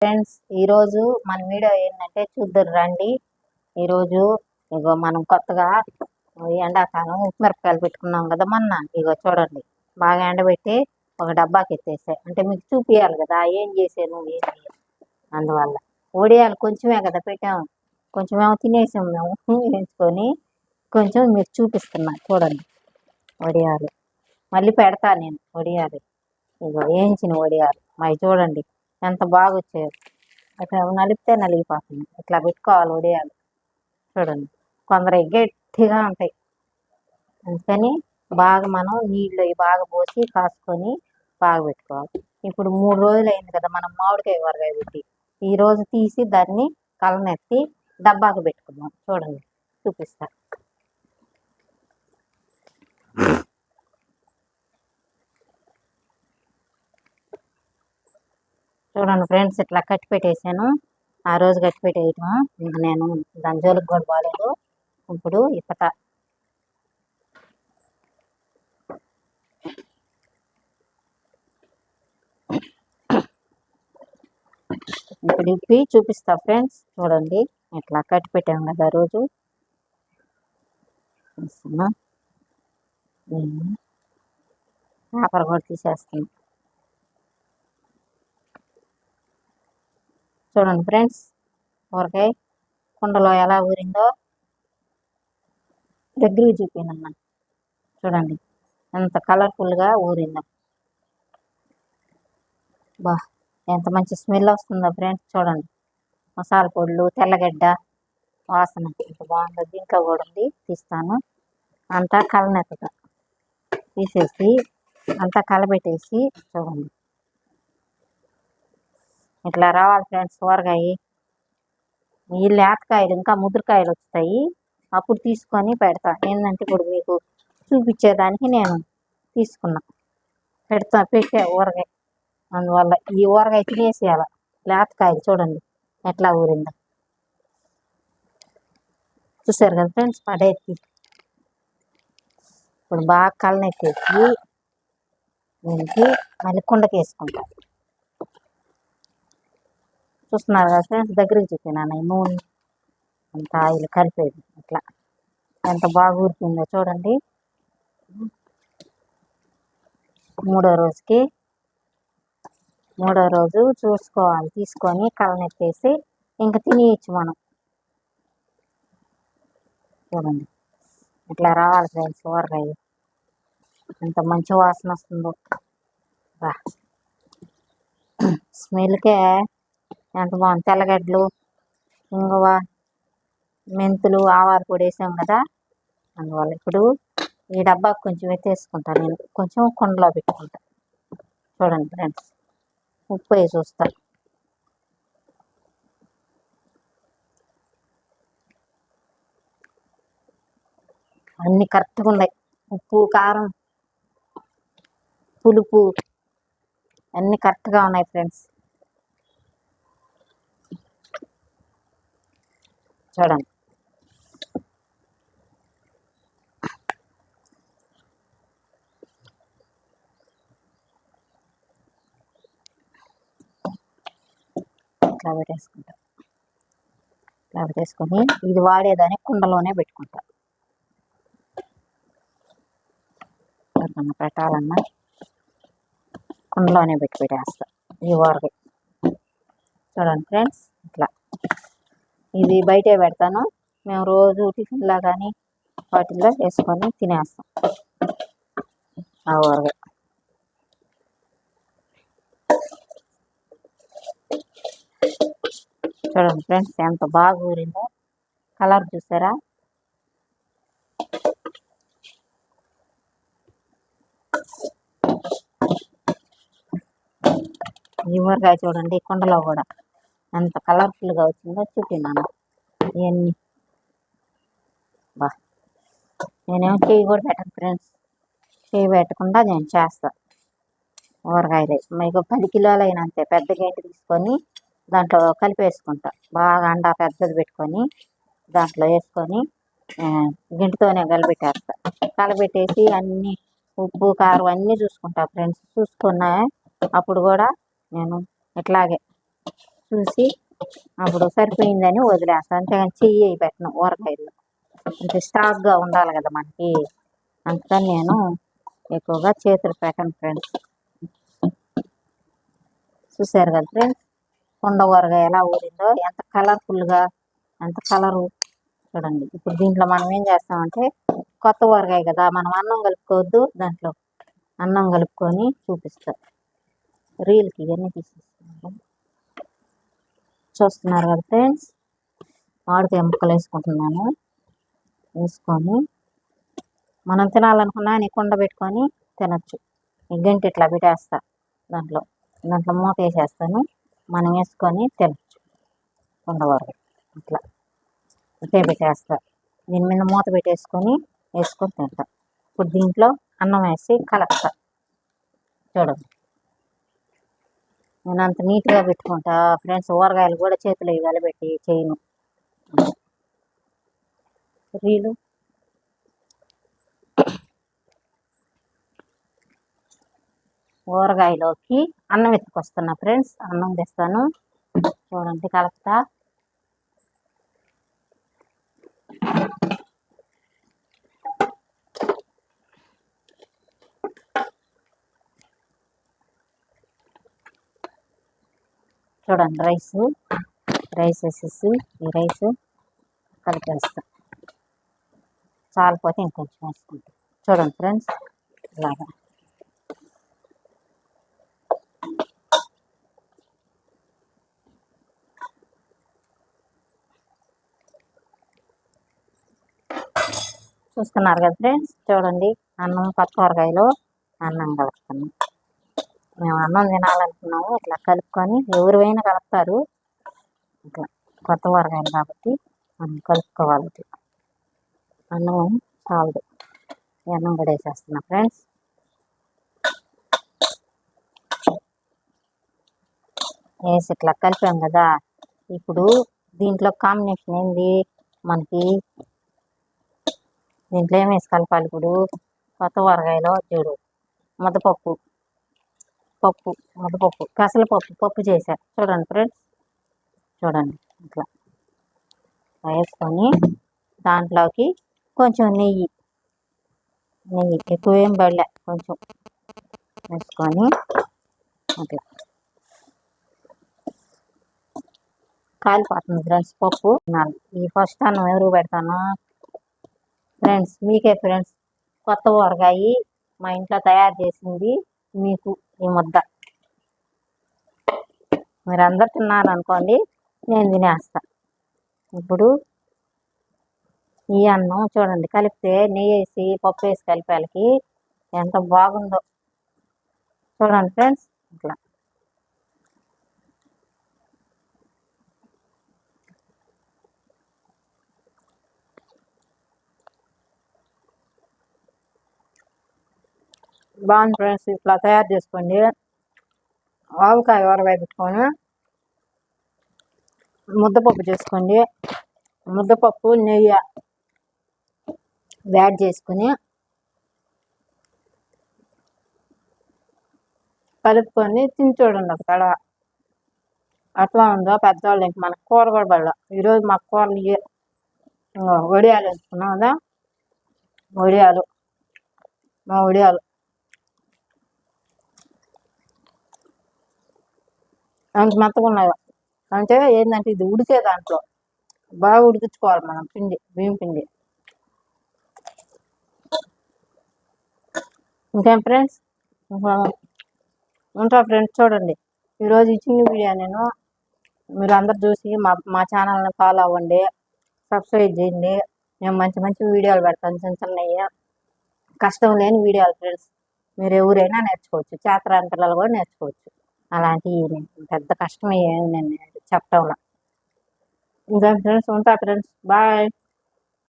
Friends, ఈరోజు మన video ఏంటంటే చూద్దరు రండి. ఈరోజు ఇగో మనం కొత్తగా ఎండాకాలం ఉప్పుమిరపకాయలు పెట్టుకున్నాం కదా మొన్న. ఇగో చూడండి, బాగా ఎండబెట్టి ఒక డబ్బాకి ఎత్తేసాయి. అంటే మీకు చూపించాలి కదా ఏం చేసాను ఏంటి. అందువల్ల వడియాలు కొంచెమే కదా పెట్టాము, కొంచెమేమో తినేసాం మేము వేయించుకొని. కొంచెం మీకు చూపిస్తున్నా చూడండి వడియాలు. మళ్ళీ పెడతా నేను వడియాలు. ఇగో వేయించిన వడియాలు మరి చూడండి ఎంత బాగా వచ్చాయో. ఇట్లా నలిపితే నలిగిపోతుంది. ఇట్లా పెట్టుకోవాలి వడియాలు. చూడండి కొందరు గట్టిగా ఉంటాయి, అందుకని బాగా మనం నీళ్ళు బాగా పోసి కాసుకొని బాగా పెట్టుకోవాలి. ఇప్పుడు 3 రోజులు అయింది కదా మనం మామిడికాయ ఊరగాయ పెట్టి. ఈరోజు తీసి దాన్ని కలనెత్తి డబ్బాకు పెట్టుకున్నాం. చూడండి చూపిస్తా. చూడండి ఫ్రెండ్స్, ఇట్లా కట్టి పెట్టేసాను. ఆ రోజు కట్టి పెట్టేయటం ఇంక నేను దాని జోలికి కూడా బాగాలేదు. ఇప్పుడు ఇప్పట ఇప్పుడు ఇప్పి చూపిస్తా ఫ్రెండ్స్. చూడండి ఇట్లా కట్టి పెట్టాము కదా ఆ రోజు. పేపర్ కూడా తీసేస్తాను. చూడండి ఫ్రెండ్స్, ఊరగాయ కుండలో ఎలా ఊరిందో దగ్గరికి చూపినమ్మా. చూడండి ఎంత కలర్ఫుల్గా ఊరిందో. బా ఎంత మంచి స్మెల్ వస్తుందో ఫ్రెండ్స్. చూడండి మసాలా పొడులు, తెల్లగడ్డ వాసన ఎంత బాగుందో. దీంట్లో కూడా ఉంది, తీస్తాను. అంతా కలనెత్తుతా తీసేసి అంతా కలబెట్టేసి చూడండి ఇట్లా రావాలి ఫ్రెండ్స్ ఊరగాయ. ఈ లేతకాయలు ఇంకా ముదురుకాయలు వస్తాయి, అప్పుడు తీసుకొని పెడతా. ఏంటంటే ఇప్పుడు మీకు చూపించేదానికి నేను తీసుకున్నా, పెట్టే ఊరగాయ. అందువల్ల ఈ ఊరగాయ తినేసేయాల. లేతకాయలు చూడండి ఎట్లా ఊరిందో. చూసారు కదా ఫ్రెండ్స్ పడేసి. ఇప్పుడు బాగా కలనెత్తేసి దీనికి మళ్ళీ కుండకి వేసుకుంటా. చూస్తున్నారు కదా ఫ్రెండ్స్, దగ్గరికి చూపినాను. నూనె అంత ఆయిల్ కలిపేది ఇట్లా ఎంత బాగా ఊరుతుందో చూడండి. 3వ రోజు చూసుకోవాలి, తీసుకొని కలనెత్తేసి ఇంకా తినేయచ్చు మనం. చూడండి ఇట్లా రావాలి ఫ్రెండ్స్ ఊరగాయ. ఎంత మంచి వాసన వస్తుందో. స్మెల్కే ఎంత బాగుంది. తెల్లగడ్డలు, ఇంగువ, మెంతులు, ఆవాలు పొడి వేసాం కదా. అందువల్ల ఇప్పుడు ఈ డబ్బాకు కొంచెం ఎత్తేసుకుంటాను నేను, కొంచెం కుండలో పెట్టుకుంటా. చూడండి ఫ్రెండ్స్, ఉప్పు వేసి చూస్తా. అన్నీ కరెక్ట్గా ఉన్నాయి. ఉప్పు, కారం, పులుపు అన్నీ కరెక్ట్గా ఉన్నాయి ఫ్రెండ్స్. చూడండి ఇట్లా పెట్టేసుకుంటా. ఇట్లా పెట్టేసుకొని ఇది వాడేదాన్ని కుండలోనే పెట్టుకుంటా. ఎవరికన్నా పెట్టాలన్నా కుండలోనే పెట్టేస్తా ఈ ఊరగాయ. చూడండి ఫ్రెండ్స్ ఇట్లా ఇది బయటే పెడతాను. మేము రోజు టిఫిన్లా కానీ వాటిల్లో వేసుకొని తినేస్తాం ఆ ఊరగాయ. చూడండి ఫ్రెండ్స్ ఎంత బాగా ఊరిందో. కలర్ చూసారా? ఈ ఊరగాయ చూడండి కుండలో కూడా ఎంత కలర్ఫుల్గా వచ్చిందో చూపినాను. ఇవన్నీ బా నేనేమో చెయ్యి కూడా పెట్టను ఫ్రెండ్స్. చెయ్యి పెట్టకుండా నేను చేస్తాను ఊరగాయలు. మీకు 10 కిలోలు అయినా అంతే పెద్ద గంటి తీసుకొని దాంట్లో కలిపేసుకుంటా. బాగా అండా పెద్దది పెట్టుకొని దాంట్లో వేసుకొని గంటితోనే కలిపెట్టేస్తా. కలబెట్టేసి అన్నీ ఉప్పు, కారం అన్నీ చూసుకుంటా ఫ్రెండ్స్. చూసుకున్నా అప్పుడు కూడా నేను ఇట్లాగే చూసి అప్పుడు సరిపోయిందని వదిలేస్తాను. అంతేగాని చెయ్యి పెట్టను ఊరగాయలు. అంటే స్టాక్గా ఉండాలి కదా మనకి. అందుకని నేను ఎక్కువగా చేతులు పెట్టను ఫ్రెండ్స్. చూసారు కదా ఫ్రెండ్స్, కొండ ఊరగాయ ఎలా ఊరిందో, ఎంత కలర్ఫుల్గా, ఎంత కలరు చూడండి. ఇప్పుడు దీంట్లో మనం ఏం చేస్తామంటే, కొత్త ఊరగాయ కదా, మనం అన్నం కలుపుకోవద్దు, దాంట్లో అన్నం కలుపుకొని చూపిస్తాం. రీల్కి ఇవన్నీ తీసేస్తున్నాం. చూస్తున్నారు కదా ఫ్రెండ్స్, మామిడికాయ ముక్కలు వేసుకుంటున్నాను. వేసుకొని మనం తినాలనుకున్నా నీ కుండ పెట్టుకొని తినచ్చు. ఈ గంట ఇట్లా పెట్టేస్తా, దాంట్లో మూత వేసేస్తాను, మనం వేసుకొని తినచ్చు. కుండ ఊరగాయ ఇట్లా ఇట్టే పెట్టేస్తా, దీని మీద మూత పెట్టేసుకొని వేసుకొని తింటా. ఇప్పుడు దీంట్లో అన్నం వేసి కలుపుతా. చూడండి, నేను అంత నీట్గా పెట్టుకుంటా ఫ్రెండ్స్. ఊరగాయలు కూడా చేతులు కలిపెట్టి చేయను. రీలు ఊరగాయలోకి అన్నం ఎత్తుకొస్తున్నా ఫ్రెండ్స్. అన్నం తెస్తాను, చూడండి కలుపుతా. చూడండి రైస్ వేసేసి ఈ రైస్ కలిపేస్తా. చాలిపోతే ఇంకొంచెం వేసుకుంటాం. చూడండి ఫ్రెండ్స్, ఇలాగా చూస్తున్నారు కదా ఫ్రెండ్స్. చూడండి, అన్నం కొత్త ఊరగాయలో అన్నం కలుపుతున్నాం. మేము అన్నం తినాలనుకున్నాము, ఇట్లా కలుపుకొని, ఎవరివైనా కలుపుతారు ఇట్లా. కొత్త ఊరగాయలు కాబట్టి మనం కలుపుకోవాలి ఇట్లా. అన్నం చాలదు, అన్నం కూడా వేసేస్తున్నా ఫ్రెండ్స్. వేసి ఇట్లా కలిపాం కదా. ఇప్పుడు దీంట్లో కాంబినేషన్ ఏంది మనకి, దీంట్లో ఏం వేసి కలపాలి ఇప్పుడు? కొత్త ఊరగాయలో చూడు, ముద్దపప్పు, పెసరపప్పు పప్పు చేశా. చూడండి ఫ్రెండ్స్, చూడండి ఇట్లా వేసుకొని దాంట్లోకి కొంచెం నెయ్యి ఎక్కువేం పడలే, కొంచెం వేసుకొని అట్లా కాలిపోతుంది ఫ్రెండ్స్ పప్పు. ఈ ఫస్ట్ అన్నం ఎవరు పెడతాను ఫ్రెండ్స్? మీకే ఫ్రెండ్స్. కొత్త ఊరగాయ మా ఇంట్లో తయారు చేసింది మీకు ఈ ముద్ద. మీరు అందరు తిన్నారు అనుకోండి, నేను తినేస్తా. ఇప్పుడు ఈ అన్నం చూడండి, కలిపితే నెయ్యి వేసి పప్పు వేసి కలిపేలకి ఎంత బాగుందో చూడండి ఫ్రెండ్స్. ఇట్లా బాగుంది ఫ్రెండ్స్. ఇట్లా తయారు చేసుకోండి. ఆవకాయ ఊరగాయ పెట్టుకొని ముద్దపప్పు చేసుకోండి. ముద్దపప్పు నెయ్యి యాడ్ చేసుకుని కలుపుకొని తిని చూడండి ఒక తడ. అట్లా ఉందో పెద్దవాళ్ళు. ఇంక మనకు కూర కూడా పడల. ఈరోజు మాకు కూరలు వడియాలు వేసుకున్నాం కదా, వడియాలు అంత మెత్తగా ఉన్నాయో. అంటే ఏంటంటే ఇది ఉడికే దాంట్లో బాగా ఉడికించుకోవాలి మనం బియ్యం పిండి. ఇంకేం ఫ్రెండ్స్, ఉంటా ఫ్రెండ్స్. చూడండి, ఈరోజు ఈ చిన్న వీడియో నేను మీరు అందరు చూసి మా ఛానల్ని ఫాలో అవ్వండి, సబ్స్క్రైబ్ చేయండి. నేను మంచి మంచి వీడియోలు పెడతాను, చిన్న చిన్నవి కష్టం లేని వీడియోలు ఫ్రెండ్స్. మీరు ఎవరైనా నేర్చుకోవచ్చు, చేతరాని పిల్లలు కూడా నేర్చుకోవచ్చు. అలాంటివి పెద్ద కష్టం ఏమి నేను చెప్పటంలో. ఇంకా ఫ్రెండ్స్, ఉంటా ఫ్రెండ్స్, బాయ్.